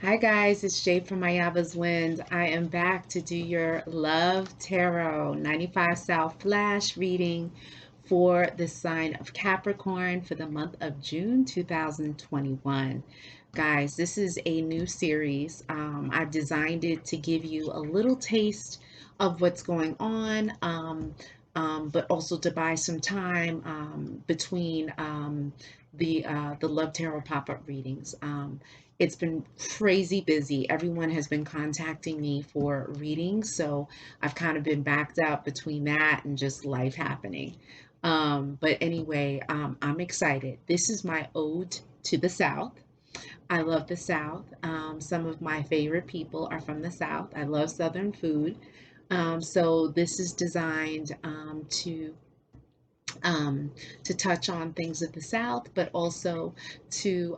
Hi guys, it's Jay from Mayaba's Wind. I am back to do your Love Tarot 95 South Flash reading for the sign of Capricorn for the month of June 2021. Guys, this is a new series. I've designed it to give you a little taste of what's going on, but also to buy some time between the Love Tarot pop-up readings. It's been crazy busy. Everyone has been contacting me for readings, so I've kind of been backed up between that and just life happening. But anyway, I'm excited. This is my ode to the South. I love the South. Some of my favorite people are from the South. I love Southern food. So this is designed to touch on things of the South, but also to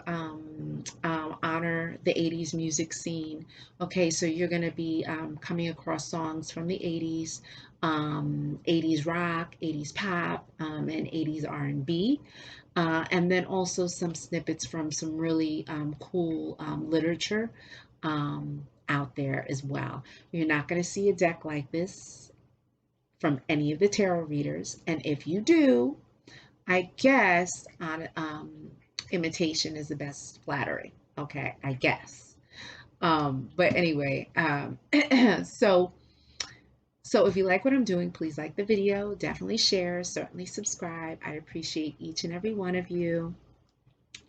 honor the 80s music scene. Okay, so you're going to be coming across songs from the 80s, 80s rock, 80s pop, and 80s R&B. And then also some snippets from some really cool literature out there as well. You're not going to see a deck like this from any of the tarot readers. And if you do, I guess on imitation is the best flattery. Okay, I guess. But anyway, so if you like what I'm doing, please like the video, definitely share, certainly subscribe. I appreciate each and every one of you.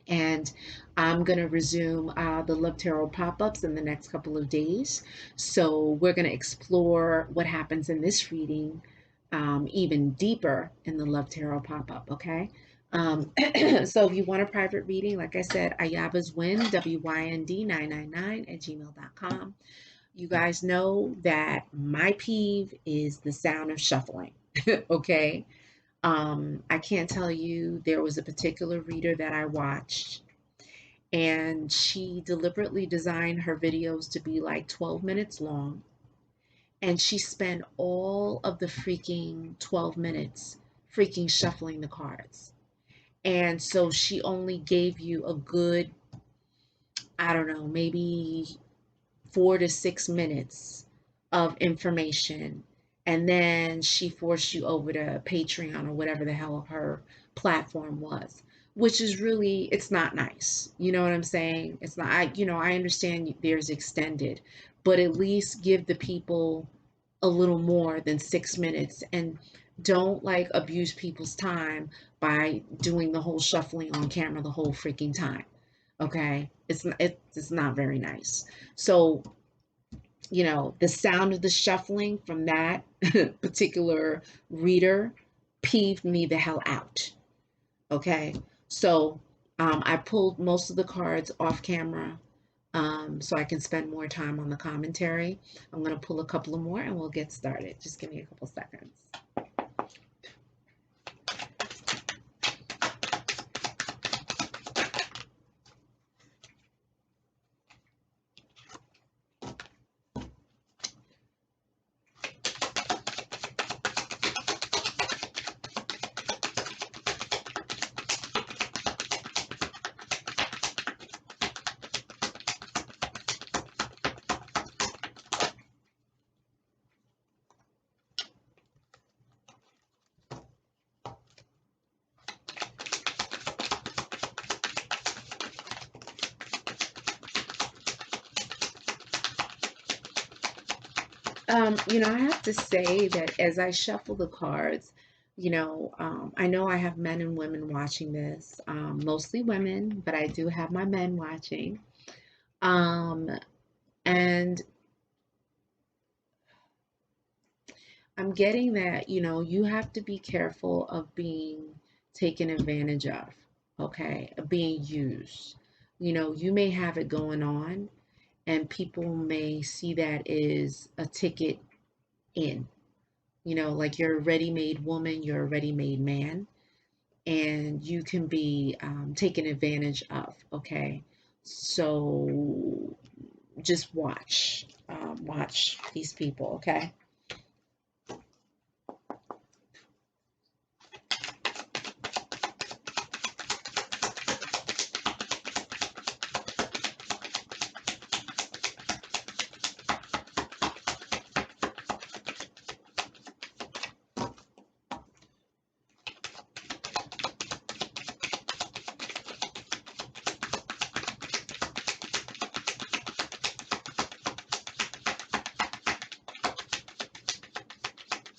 And I'm going to resume the Love Tarot pop-ups in the next couple of days. So we're going to explore what happens in this reading even deeper in the Love Tarot pop-up, okay? So if you want a private reading, like I said, Ayaba's Wind, WYND999 at gmail.com. You guys know that my peeve is the sound of shuffling, okay? I can't tell you, there was a particular reader that I watched, and she deliberately designed her videos to be like 12 minutes long, and she spent all of the freaking 12 minutes freaking shuffling the cards. And so she only gave you a good, I don't know, maybe 4 to 6 minutes of information, and then she forced you over to Patreon or whatever the hell her platform was, which is really, it's not nice. You know what I'm saying? It's not, I understand there's extended, but at least give the people a little more than 6 minutes, and don't like abuse people's time by doing the whole shuffling on camera the whole freaking time. Okay, it's not very nice. So the sound of the shuffling from that particular reader peeved me the hell out. Okay, so I pulled most of the cards off camera so I can spend more time on the commentary. I'm going to pull a couple of more and we'll get started. Just give me a couple seconds. I have to say that as I shuffle the cards, I know I have men and women watching this, mostly women, but I do have my men watching. And I'm getting that, you have to be careful of being taken advantage of, okay, of being used. You may have it going on, and people may see that as a ticket in. Like you're a ready-made woman, you're a ready-made man, and you can be taken advantage of, okay? So just watch these people, okay?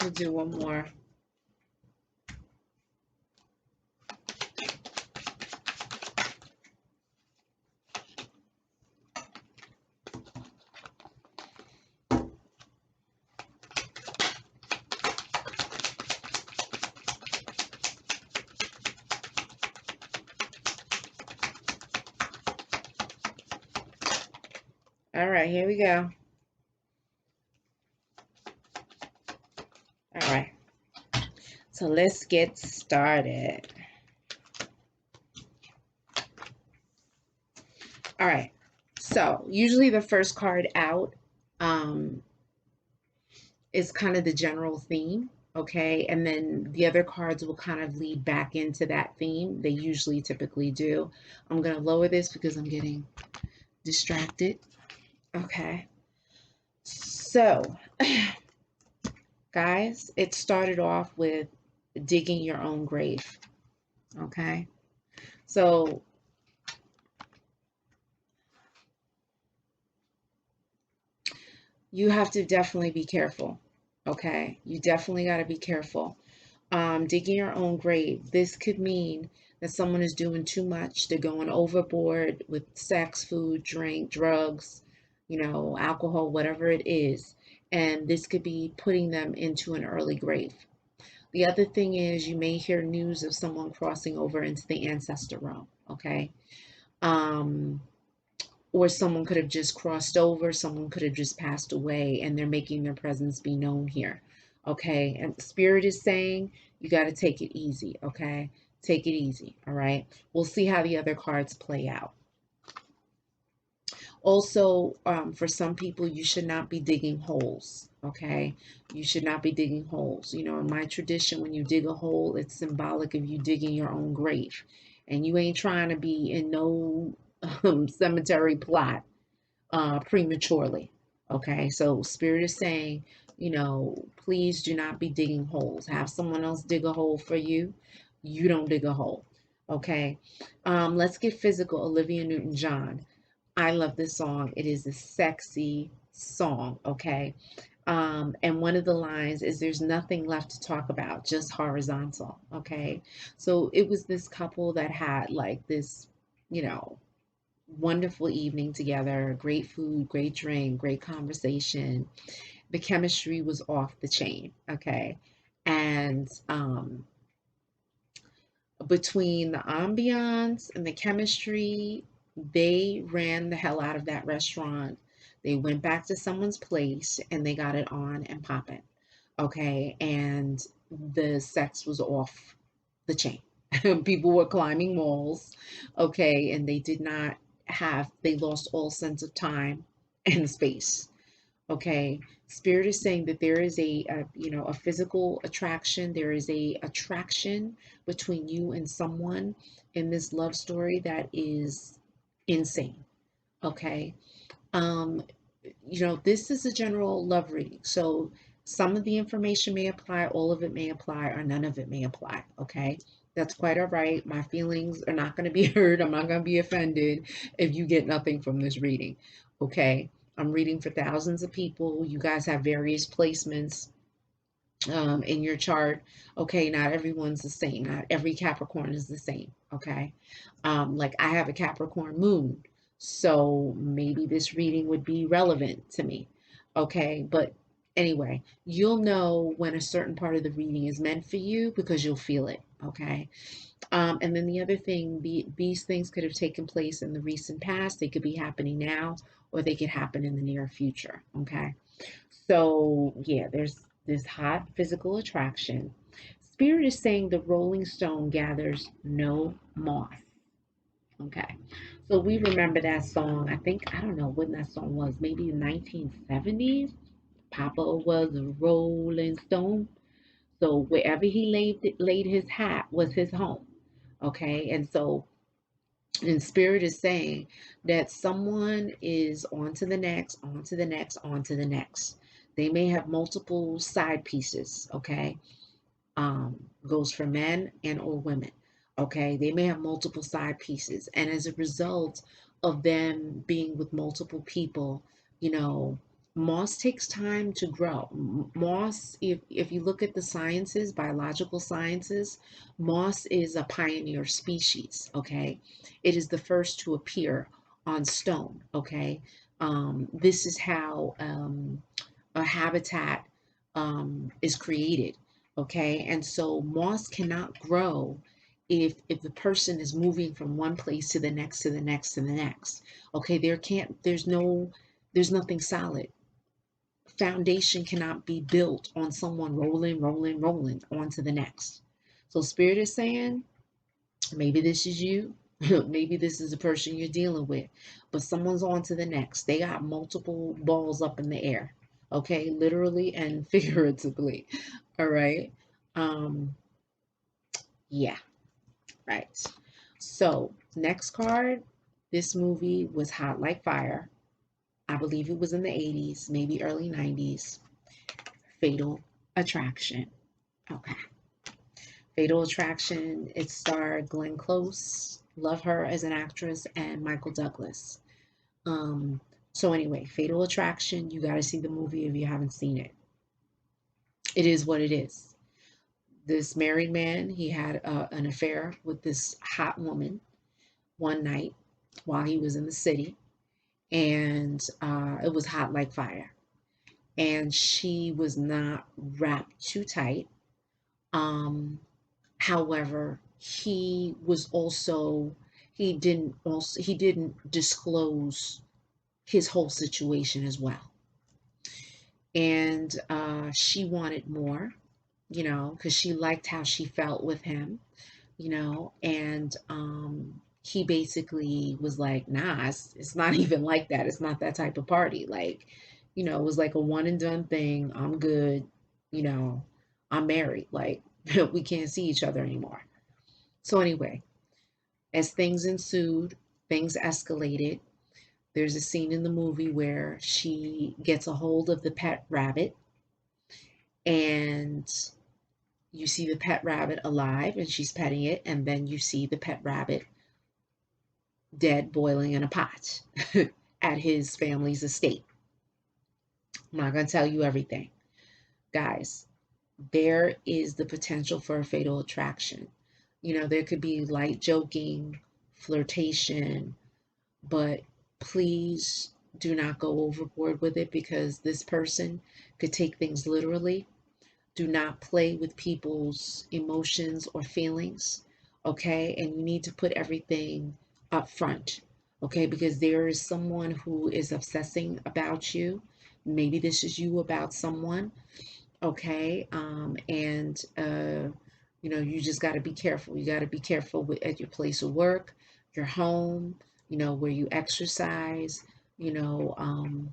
We'll do one more. All right, here we go. All right, so let's get started. All right, so usually the first card out is kind of the general theme, okay? And then the other cards will kind of lead back into that theme. They usually typically do. I'm going to lower this because I'm getting distracted. Okay. So, guys, it started off with digging your own grave. Okay. So, you have to definitely be careful. Okay. You definitely got to be careful. Digging your own grave. This could mean that someone is doing too much. They're going overboard with sex, food, drink, drugs, alcohol, whatever it is. And this could be putting them into an early grave. The other thing is you may hear news of someone crossing over into the ancestor realm, okay? Um, or someone could have just crossed over, someone could have just passed away, and they're making their presence be known here, okay? And Spirit is saying you got to take it easy, okay? Take it easy, all right? We'll see how the other cards play out. Also, for some people, you should not be digging holes, okay? You should not be digging holes. In my tradition, when you dig a hole, it's symbolic of you digging your own grave. And you ain't trying to be in no cemetery plot prematurely, okay? So Spirit is saying, please do not be digging holes. Have someone else dig a hole for you. You don't dig a hole, okay? Let's get physical. Olivia Newton-John. I love this song. It is a sexy song, okay? And one of the lines is there's nothing left to talk about, just horizontal, okay? So it was this couple that had like this, wonderful evening together, great food, great drink, great conversation. The chemistry was off the chain, okay? And between the ambiance and the chemistry, they ran the hell out of that restaurant. They went back to someone's place and they got it on and popping. Okay. And the sex was off the chain. People were climbing walls. Okay. And they lost all sense of time and space. Okay. Spirit is saying that there is a physical attraction. There is a attraction between you and someone in this love story that is insane. Okay. Um, this is a general love reading. So some of the information may apply, all of it may apply, or none of it may apply. Okay. That's quite all right. My feelings are not going to be hurt. I'm not going to be offended if you get nothing from this reading. Okay. I'm reading for thousands of people. You guys have various placements in your chart. Okay, not everyone's the same. Not every Capricorn is the same. Okay, like I have a Capricorn moon, so maybe this reading would be relevant to me. Okay, but anyway, you'll know when a certain part of the reading is meant for you because you'll feel it. Okay. And then the other thing, these things could have taken place in the recent past. They could be happening now, or they could happen in the near future. Okay. So, yeah, there's this hot physical attraction. Spirit is saying the rolling stone gathers no moss. Okay. So we remember that song. I don't know when that song was, maybe the 1970s. Papa was a rolling stone. So wherever he laid his hat was his home. Okay. And Spirit is saying that someone is on to the next, on to the next, on to the next. They may have multiple side pieces, okay? Goes for men and or women, okay? They may have multiple side pieces. And as a result of them being with multiple people, you know, Moss takes time to grow. Moss, if you look at the sciences, biological sciences, moss is a pioneer species, okay? It is the first to appear on stone, okay? This is how a habitat is created, okay? And so moss cannot grow if the person is moving from one place to the next to the next to the next, okay? There's nothing solid. Foundation cannot be built on someone rolling, rolling, rolling on to the next. So Spirit is saying, maybe this is you, maybe this is the person you're dealing with, but someone's on to the next. They got multiple balls up in the air, okay, literally and figuratively. All right. Um, yeah, right. So next card, this movie was hot like fire. I believe it was in the 80s, maybe early 90s. Fatal Attraction. Okay. Fatal Attraction, it starred Glenn Close, love her as an actress, and Michael Douglas. Um, so anyway, Fatal Attraction, you got to see the movie if you haven't seen it. It is what it is. This married man, he had an affair with this hot woman one night while he was in the city, and it was hot like fire. And she was not wrapped too tight. Um, However, he didn't disclose his whole situation as well. And she wanted more, because she liked how she felt with him, and he basically was like, nah, it's not even like that. It's not that type of party. Like, it was like a one and done thing. I'm good, you know, I'm married. Like, we can't see each other anymore. So anyway, as things ensued, things escalated. There's a scene in the movie where she gets a hold of the pet rabbit, and you see the pet rabbit alive and she's petting it, and then you see the pet rabbit dead, boiling in a pot at his family's estate. I'm not going to tell you everything. Guys, there is the potential for a fatal attraction. There could be light joking, flirtation, but please do not go overboard with it, because this person could take things literally. Do not play with people's emotions or feelings, okay? And you need to put everything up front, okay? Because there is someone who is obsessing about you. Maybe this is you about someone, okay? You just got to be careful. You got to be careful at your place of work, your home, where you exercise, you know, um,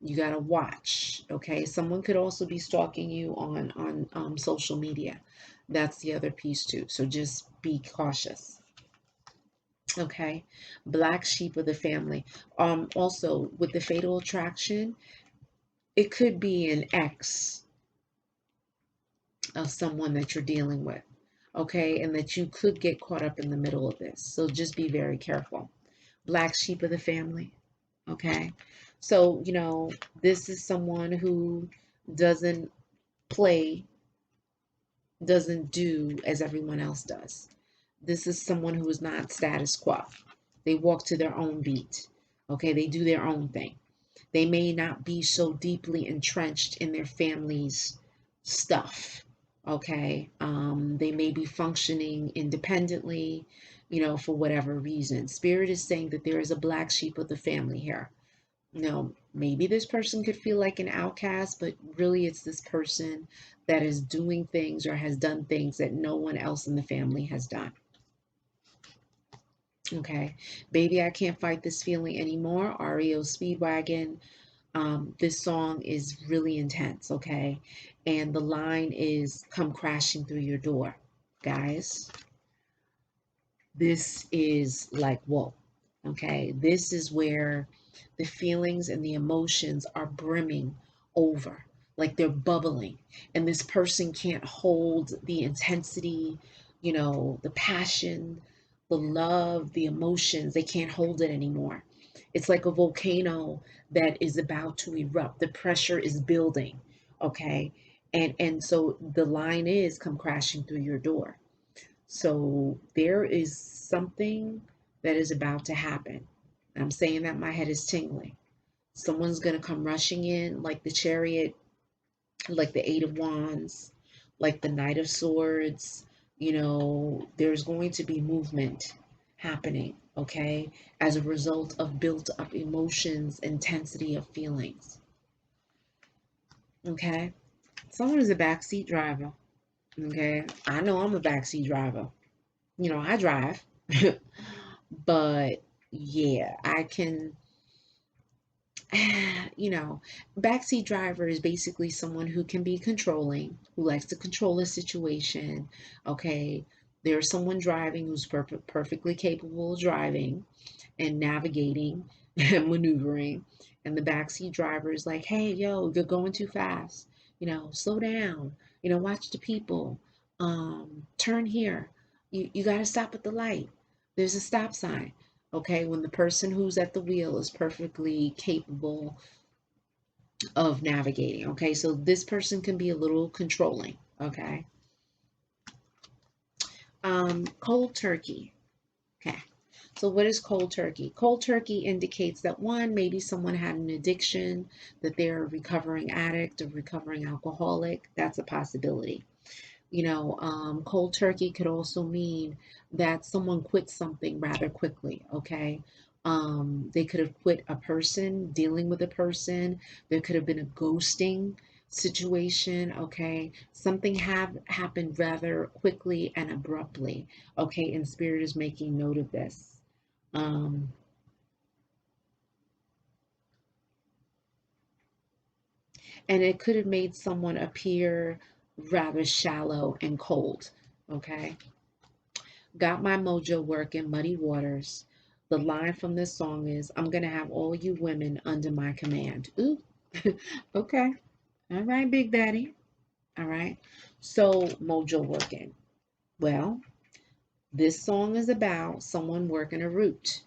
you got to watch, okay? Someone could also be stalking you on social media. That's the other piece too. So just be cautious, okay? Black sheep of the family. Also, with the fatal attraction, it could be an ex of someone that you're dealing with, okay? And that you could get caught up in the middle of this. So just be very careful. Black sheep of the family, okay? So, this is someone who doesn't play, doesn't do as everyone else does. This is someone who is not status quo. They walk to their own beat, okay? They do their own thing. They may not be so deeply entrenched in their family's stuff, okay? They may be functioning independently, for whatever reason. Spirit is saying that there is a black sheep of the family here. Maybe this person could feel like an outcast, but really it's this person that is doing things or has done things that no one else in the family has done. Okay, baby, I can't fight this feeling anymore. REO Speedwagon. This song is really intense, okay? And the line is come crashing through your door. Guys, this is like, whoa, okay? This is where the feelings and the emotions are brimming over, like they're bubbling. And this person can't hold the intensity, the passion, the love, the emotions. They can't hold it anymore. It's like a volcano that is about to erupt. The pressure is building, okay? And so the line is come crashing through your door. So there is something that is about to happen. I'm saying that my head is tingling. Someone's going to come rushing in like the chariot, like the Eight of Wands, like the Knight of Swords. There's going to be movement happening, okay, as a result of built up emotions, intensity of feelings, okay? Someone is a backseat driver, okay? I know I'm a backseat driver. I drive, but yeah, I can. Backseat driver is basically someone who can be controlling, who likes to control a situation. Okay, there's someone driving who's perfectly capable of driving and navigating and maneuvering, and the backseat driver is like, "Hey, yo, you're going too fast. Slow down. Watch the people. Turn here. You got to stop at the light. There's a stop sign." Okay, when the person who's at the wheel is perfectly capable of navigating. Okay, so this person can be a little controlling. Okay, cold turkey. Okay, so what is cold turkey? Cold turkey indicates that one, maybe someone had an addiction, that they're a recovering addict or recovering alcoholic. That's a possibility. Cold turkey could also mean that someone quit something rather quickly, okay? They could have quit a person, dealing with a person. There could have been a ghosting situation, okay? Something have happened rather quickly and abruptly, okay? And Spirit is making note of this. Um, and it could have made someone appear rather shallow and cold, okay? Got my mojo working, muddy waters. The line from this song is, I'm going to have all you women under my command. Ooh, okay. All right, Big Daddy. All right. So, mojo working. Well, this song is about someone working a root.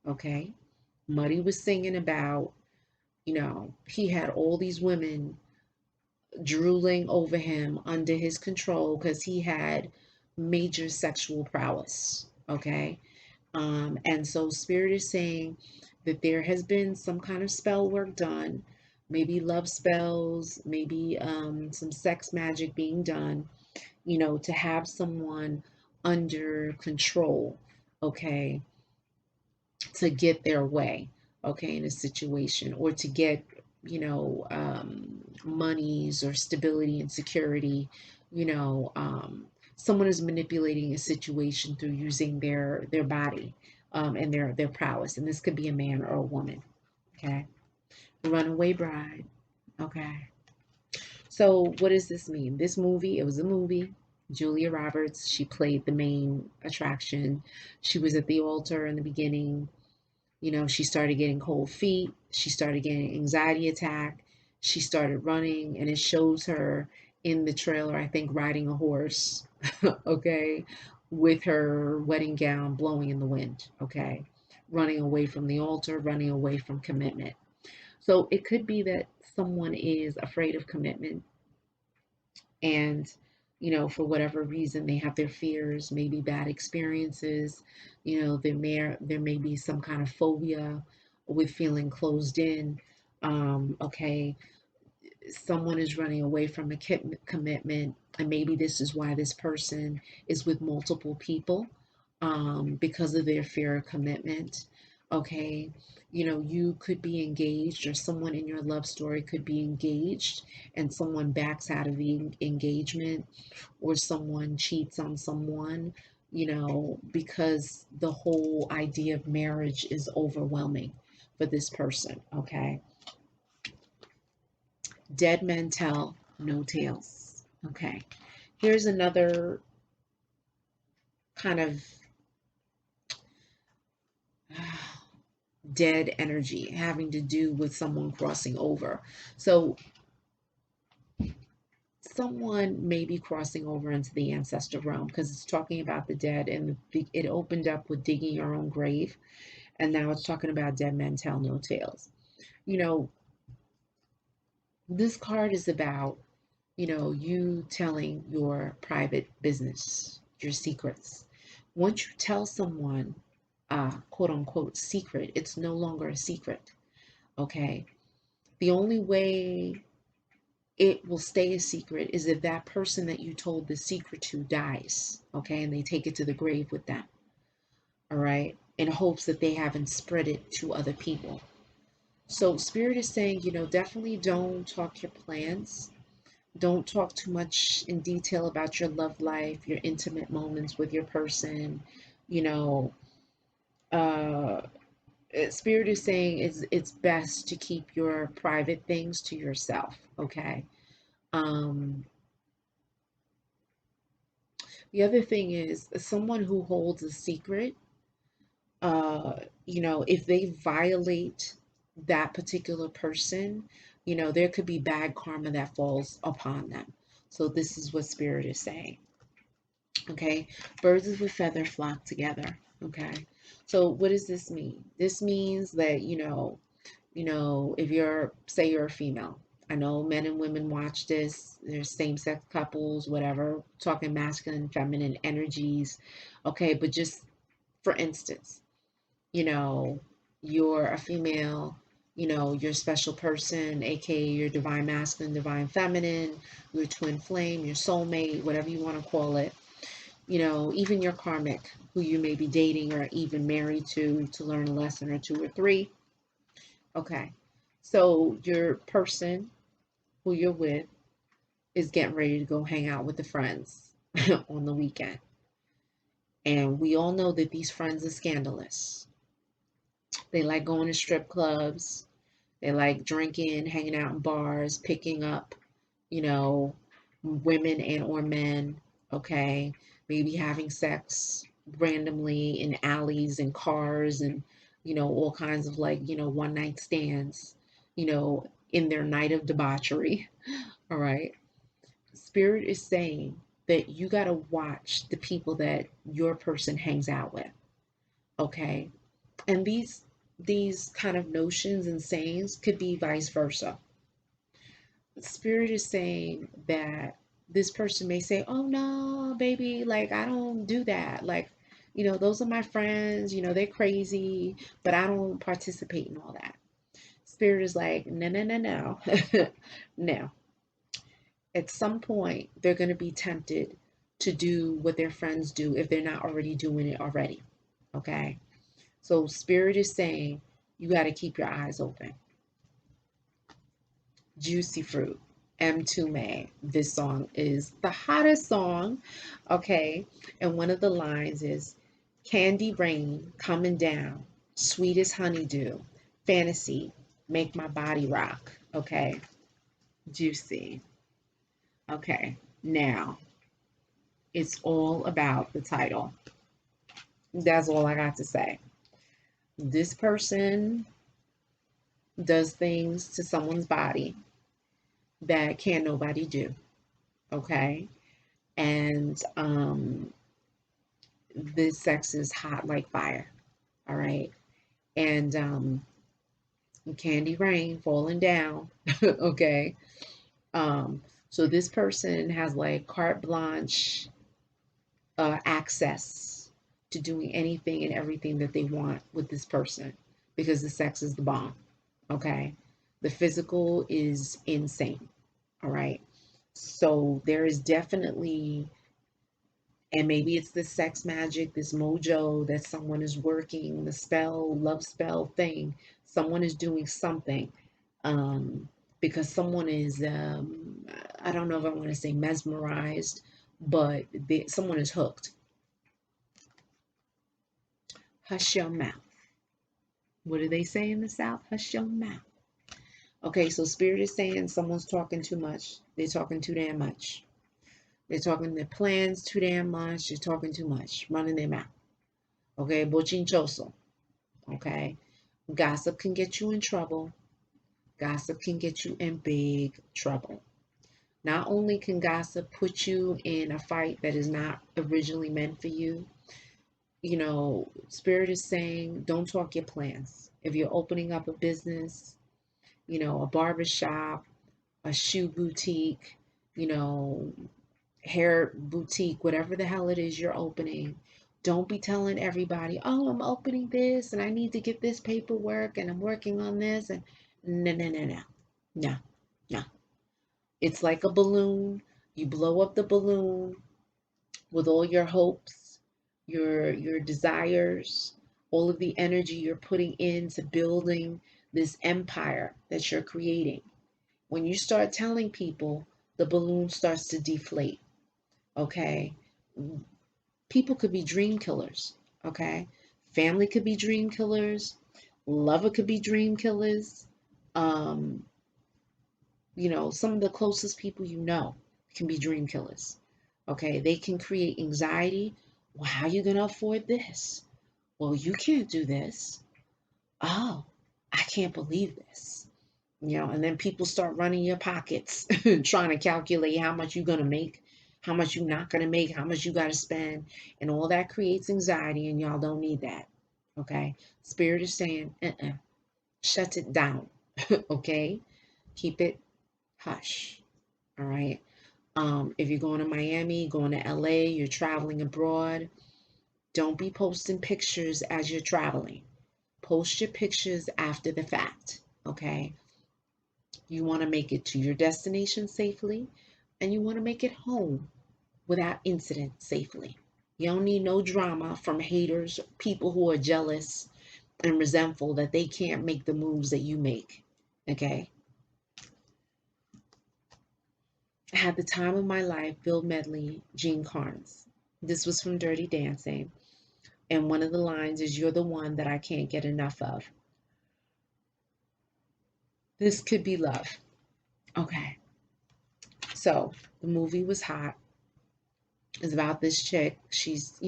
Okay. Muddy was singing about, he had all these women drooling over him under his control because he had major sexual prowess. Okay. And so Spirit is saying that there has been some kind of spell work done, maybe love spells, maybe some sex magic being done, to have someone under control, okay, to get their way, okay, in a situation, or to get, monies or stability and security, someone is manipulating a situation through using their body, and their prowess, and this could be a man or a woman, okay. Runaway bride, okay. So what does this mean? This movie, it was a movie. Julia Roberts, she played the main attraction. She was at the altar in the beginning. She started getting cold feet. She started getting anxiety attack. She started running, and it shows her in the trailer, I think, riding a horse, okay, with her wedding gown blowing in the wind, okay, running away from the altar, running away from commitment. So it could be that someone is afraid of commitment, and for whatever reason they have their fears, maybe bad experiences. There may be some kind of phobia with feeling closed in. Okay, someone is running away from a commitment, and maybe this is why this person is with multiple people, because of their fear of commitment. Okay, you could be engaged, or someone in your love story could be engaged, and someone backs out of the engagement, or someone cheats on someone, because the whole idea of marriage is overwhelming for this person. Okay, dead men tell no tales. Okay, here's another kind of dead energy having to do with someone crossing over. So someone may be crossing over into the ancestor realm, because it's talking about the dead, and it opened up with digging your own grave. And now it's talking about dead men tell no tales. You know, this card is about, you telling your private business, your secrets. Once you tell someone, quote unquote, secret, it's no longer a secret. Okay. The only way it will stay a secret is if that person that you told the secret to dies. Okay. And they take it to the grave with them. All right. In hopes that they haven't spread it to other people. So Spirit is saying, definitely don't talk your plans. Don't talk too much in detail about your love life, your intimate moments with your person. You know, uh, Spirit is saying it's best to keep your private things to yourself. Okay. Um, the other thing is someone who holds a secret. uh, if they violate that particular person, there could be bad karma that falls upon them. So this is what Spirit is saying. Okay. Birds of a feather flock together. Okay. So what does this mean? This means that, if say you're a female, I know men and women watch this, there's same-sex couples, whatever, talking masculine, feminine energies. Okay. But just for instance, you know, you're a female, you're a special person, aka your divine masculine, divine feminine, your twin flame, your soulmate, whatever you want to call it, even your karmic, who you may be dating or even married to learn a lesson or two or three. Okay. So your person who you're with is getting ready to go hang out with the friends on the weekend. And we all know that these friends are scandalous. They like going to strip clubs. They like drinking, hanging out in bars, picking up, you know, women and or men, okay? Maybe having sex randomly in alleys and cars and, all kinds of like, one night stands, in their night of debauchery, all right? Spirit is saying that you got to watch the people that your person hangs out with, okay? And these kind of notions and sayings could be vice versa. Spirit is saying that this person may say, "Oh no, baby, like I don't do that. Like, those are my friends, they're crazy, but I don't participate in all that." Spirit is like, "No, no, no, no." No. At some point, they're going to be tempted to do what their friends do if they're not already doing it already. Okay? So Spirit is saying you got to keep your eyes open. Juicy Fruit, M2 This song is the hottest song. Okay. And one of the lines is candy rain coming down, sweet as honeydew, fantasy, make my body rock. Okay. Juicy. Okay. Now it's all about the title. That's all I got to say. This person does things to someone's body that can't nobody do. Okay. And this sex is hot like fire. All right. And candy rain falling down. Okay. So this person has like carte blanche access to doing anything and everything that they want with this person because the sex is the bomb. Okay. The physical is insane. All right. So there is definitely, and maybe it's this sex magic, this mojo that someone is working, the spell, love spell thing. Someone is doing something because someone is, I don't know if I want to say mesmerized, but someone is hooked. Hush your mouth. What do they say in the South? Hush your mouth. Okay, so Spirit is saying someone's talking too much. They're talking too damn much. They're talking their plans too damn much. They're talking too much, running their mouth. Okay, bochinchoso. Okay, gossip can get you in trouble. Gossip can get you in big trouble. Not only can gossip put you in a fight that is not originally meant for you, Spirit is saying, don't talk your plans. If you're opening up a business, a barber shop, a shoe boutique, you know, hair boutique, whatever the hell it is you're opening, don't be telling everybody, oh, I'm opening this and I need to get this paperwork and I'm working on this. And no, no, no, no, no, no. It's like a balloon. You blow up the balloon with all your hopes, your desires, all of the energy you're putting into building this empire that you're creating. When you start telling people, the balloon starts to deflate. Okay? People could be dream killers. Okay? Family could be dream killers. Lover could be dream killers. Um, some of the closest people can be dream killers. Okay? They can create anxiety. Well, how are you going to afford this? Well, you can't do this. Oh, I can't believe this. And then people start running your pockets, trying to calculate how much you're going to make, how much you're not going to make, how much you got to spend. And all that creates anxiety, and y'all don't need that. Okay? Spirit is saying, shut it down. Okay? Keep it hush. All right? If you're going to Miami, going to LA, you're traveling abroad, don't be posting pictures as you're traveling. Post your pictures after the fact. Okay? You want to make it to your destination safely, and you want to make it home without incident safely. You don't need no drama from haters, people who are jealous and resentful that they can't make the moves that you make. Okay? I had the time of my life, Bill Medley, Gene Carnes. This was from Dirty Dancing. And one of the lines is, you're the one that I can't get enough of. This could be love. Okay. So the movie was hot. It's about this chick. She's,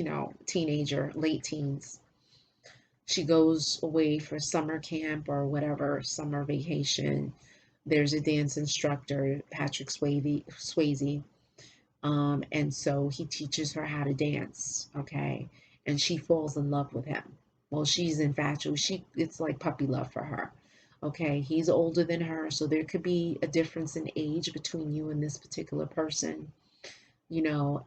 teenager, late teens. She goes away for summer camp or whatever, summer vacation. There's a dance instructor, Patrick Swayze. And so he teaches her how to dance, okay? And she falls in love with him. Well, she's infatuated. It's like puppy love for her. Okay, he's older than her, so there could be a difference in age between you and this particular person, and I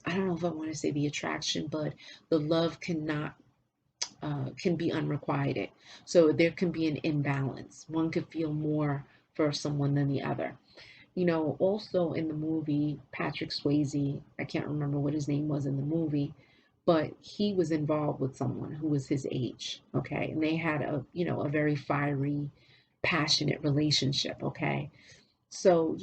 don't know if I want to say the attraction, but the love can be unrequited. So there can be an imbalance. One could feel more for someone than the other. Also in the movie, Patrick Swayze, I can't remember what his name was in the movie, but he was involved with someone who was his age, okay? And they had a very fiery, passionate relationship, okay? So,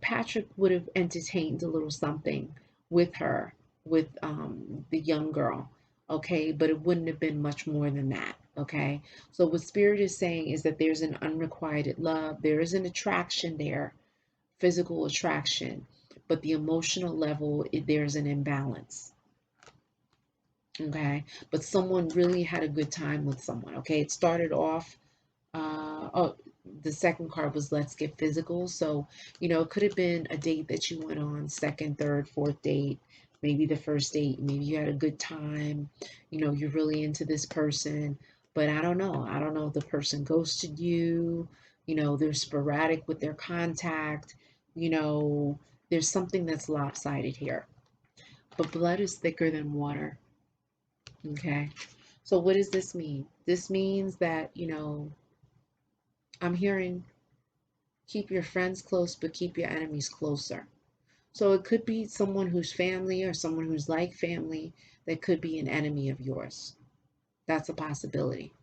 Patrick would have entertained a little something with her, with the young girl, okay? But it wouldn't have been much more than that, okay? So, what Spirit is saying is that there's an unrequited love, there is an attraction there, physical attraction, but the emotional level, there's an imbalance, okay? But someone really had a good time with someone, okay? It started off the second card was let's get physical. So, it could have been a date that you went on, second, third, fourth date, maybe the first date, maybe you had a good time, you're really into this person, but I don't know. I don't know if the person ghosted you, they're sporadic with their contact, there's something that's lopsided here. But blood is thicker than water. Okay. So what does this mean? This means that, I'm hearing keep your friends close, but keep your enemies closer. So it could be someone who's family or someone who's like family that could be an enemy of yours. That's a possibility.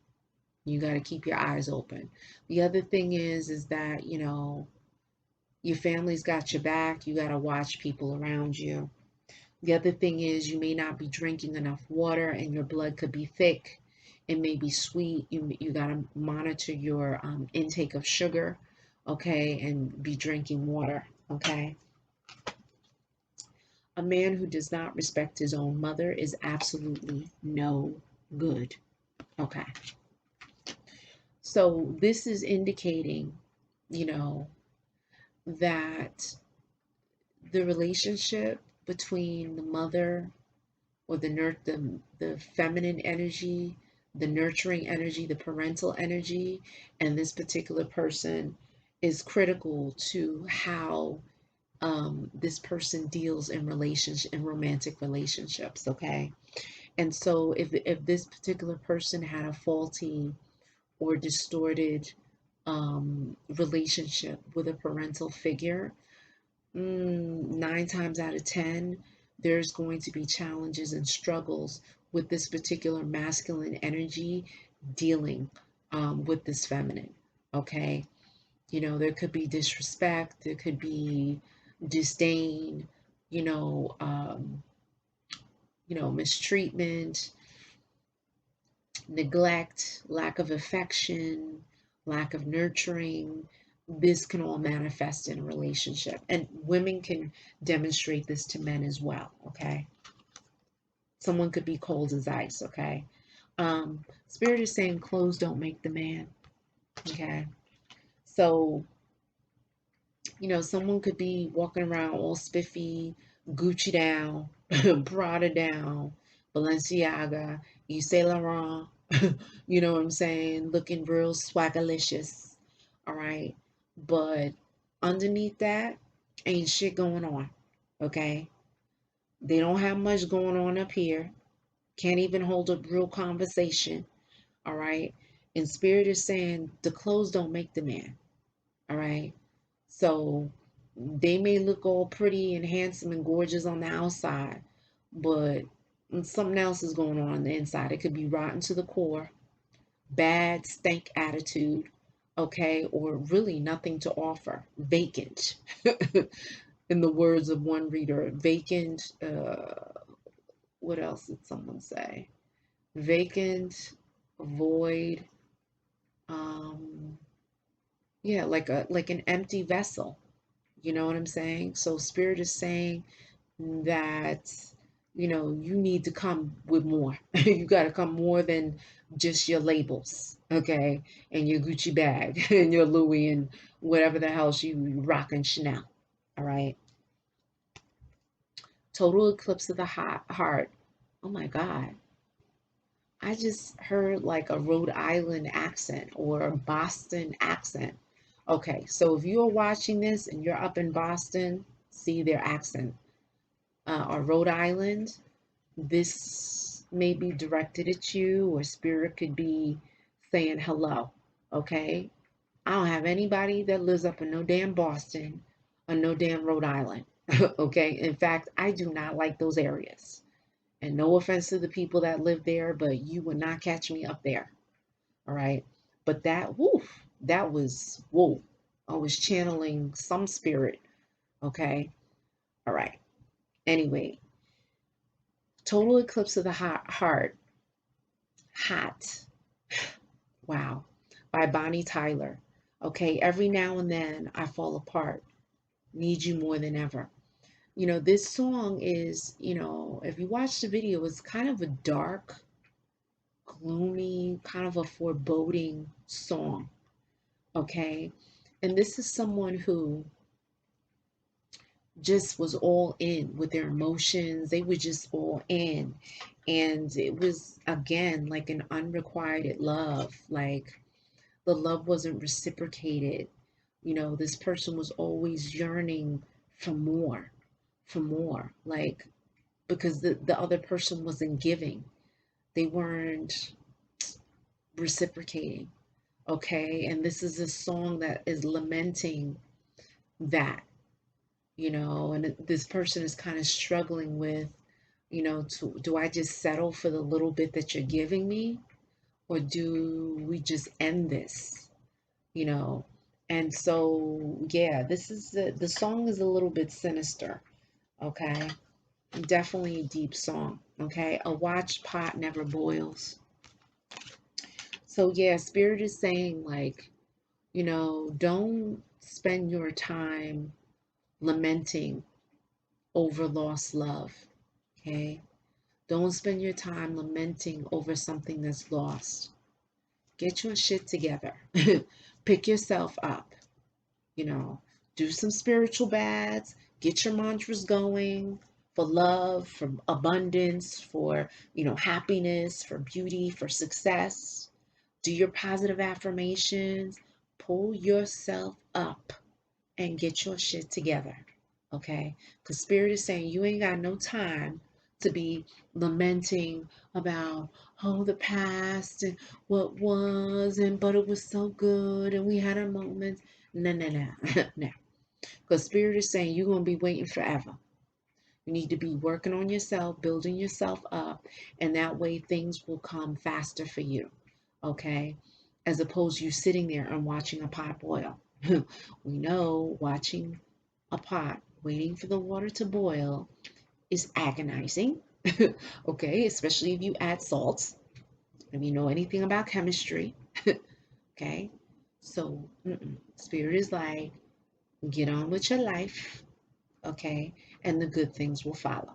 You got to keep your eyes open. The other thing is that, your family's got your back. You got to watch people around you. The other thing is you may not be drinking enough water and your blood could be thick. It may be sweet. You got to monitor your intake of sugar, okay, and be drinking water, okay. A man who does not respect his own mother is absolutely no good, okay. So this is indicating, that the relationship between the mother or the feminine energy, the nurturing energy, the parental energy, and this particular person is critical to how this person deals in romantic relationships. Okay, and so if this particular person had a faulty or distorted relationship with a parental figure, 9 times out of 10, there's going to be challenges and struggles with this particular masculine energy dealing with this feminine. Okay. There could be disrespect, there could be disdain, you know, um, mistreatment, neglect, lack of affection, lack of nurturing. This can all manifest in a relationship. And women can demonstrate this to men as well, okay? Someone could be cold as ice, okay? Spirit is saying clothes don't make the man, okay? So, someone could be walking around all spiffy, Gucci down, Prada down, Balenciaga, Yves Saint Laurent, you know what I'm saying? Looking real swagalicious, all right? But underneath that, ain't shit going on, okay? They don't have much going on up here. Can't even hold a real conversation, all right? And Spirit is saying the clothes don't make the man, all right? So they may look all pretty and handsome and gorgeous on the outside, but something else is going on the inside. It could be rotten to the core, bad stank attitude, okay, or really nothing to offer, vacant. In the words of one reader, vacant. What else did someone say? Vacant, void. Um, yeah, like an empty vessel. You know what I'm saying? So Spirit is saying that, you need to come with more. You got to come more than just your labels, okay? And your Gucci bag and your Louis and whatever the hell you rocking Chanel, all right? Total eclipse of the heart. Oh my God. I just heard like a Rhode Island accent or a Boston accent. Okay, so if you're watching this and you're up in Boston, see their accent. Or Rhode Island, this may be directed at you, or Spirit could be saying hello. Okay, I don't have anybody that lives up in no damn Boston or no damn Rhode Island. Okay, in fact, I do not like those areas. And no offense to the people that live there, but you would not catch me up there. All right. But that was, whoa. I was channeling some spirit. Okay. All right. Anyway, total eclipse of the heart. Hot. Wow. By Bonnie Tyler. Okay. Every now and then I fall apart. Need you more than ever. This song is, if you watch the video, it's kind of a dark, gloomy, kind of a foreboding song. Okay. And this is someone who just was all in with their emotions. They were just all in. And it was, again, like an unrequited love. Like the love wasn't reciprocated. This person was always yearning for more, for more. Like, because the other person wasn't giving, they weren't reciprocating. Okay. And this is a song that is lamenting that, and this person is kind of struggling with, do I just settle for the little bit that you're giving me, or do we just end this, you know? And so, yeah, this is the song is a little bit sinister, okay? Definitely a deep song, okay? A watched pot never boils. So, yeah, Spirit is saying, like, don't spend your time lamenting over lost love, okay? Don't spend your time lamenting over something that's lost. Get your shit together. Pick yourself up, do some spiritual baths, get your mantras going, for love, for abundance, for, happiness, for beauty, for success. Do your positive affirmations. Pull yourself up and get your shit together. Okay? Because Spirit is saying you ain't got no time to be lamenting about, oh, the past and what was, and but it was so good and we had our moments. No, no, no, no. Because Spirit is saying you're going to be waiting forever. You need to be working on yourself, building yourself up, and that way things will come faster for you. Okay? As opposed to you sitting there and watching a pot boil. We know watching a pot, waiting for the water to boil, is agonizing. Okay? Especially if you add salts. If you know anything about chemistry. Okay? So, Spirit is like, get on with your life. Okay? And the good things will follow.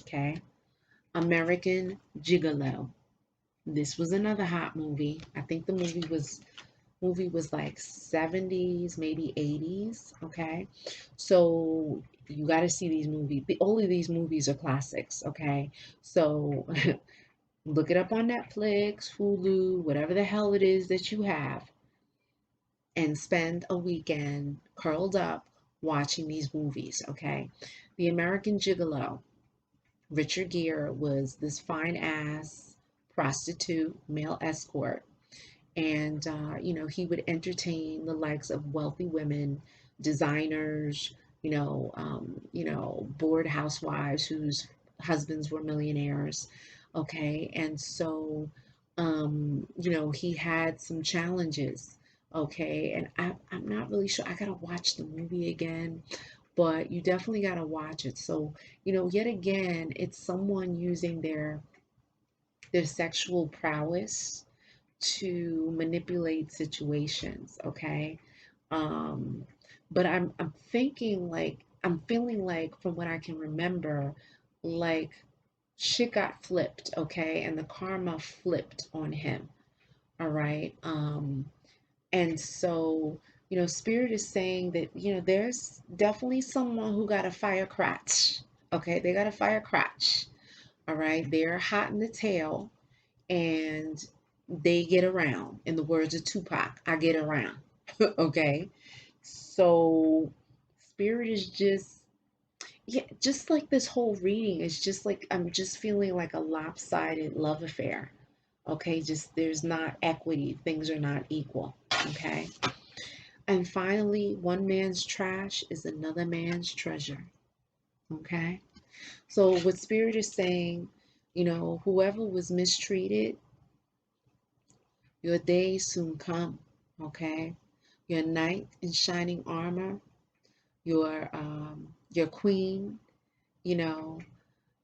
Okay? American Gigolo. This was another hot movie. I think the movie was like 70s, maybe 80s. Okay? So you got to see these movies. All of these movies are classics. Okay? So look it up on Netflix, Hulu, whatever the hell it is that you have, and spend a weekend curled up watching these movies. Okay? The American Gigolo. Richard Gere was this fine ass prostitute, male escort, and he would entertain the likes of wealthy women, designers, bored housewives whose husbands were millionaires. Okay, and so he had some challenges. Okay, and I'm not really sure. I gotta watch the movie again, but you definitely got to watch it. So, yet again, it's someone using their sexual prowess to manipulate situations, okay? Um, but I'm thinking like I'm feeling like from what I can remember, like shit got flipped, okay? And the karma flipped on him. All right. And so, Spirit is saying that, there's definitely someone who got a fire crotch. Okay, they got a fire crotch. All right, they're hot in the tail and they get around. In the words of Tupac, I get around. Okay, so Spirit is just, yeah, just like this whole reading is just like, I'm just feeling like a lopsided love affair. Okay, just there's not equity, things are not equal. Okay. And finally, one man's trash is another man's treasure. Okay? So, what Spirit is saying, whoever was mistreated, your day soon come. Okay? Your knight in shining armor, your queen, you know,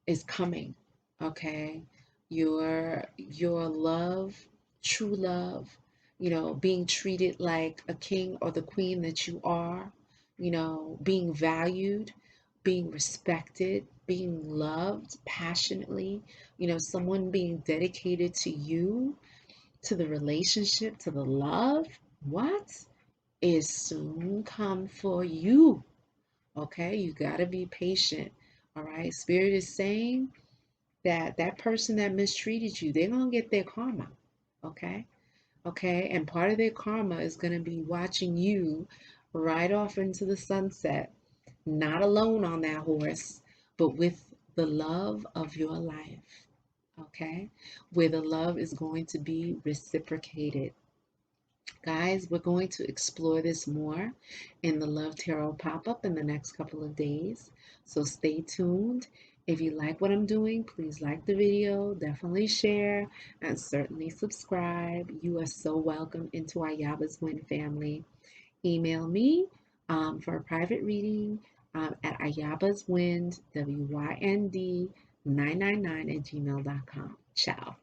is coming. Okay? Your love, true love, being treated like a king or the queen that you are, being valued, being respected, being loved passionately, someone being dedicated to you, to the relationship, to the love. What is soon come for you? Okay, you got to be patient. All right, Spirit is saying that person that mistreated you, they're going to get their karma. Okay? Okay? And part of their karma is going to be watching you ride off into the sunset, not alone on that horse, but with the love of your life. Okay? Where the love is going to be reciprocated. Guys, we're going to explore this more in the Love Tarot pop-up in the next couple of days. So stay tuned. If you like what I'm doing, please like the video, definitely share, and certainly subscribe. You are so welcome into our Yaba's Win family. Email me for a private reading at ayabaswind, WYND 999 at gmail.com. Ciao.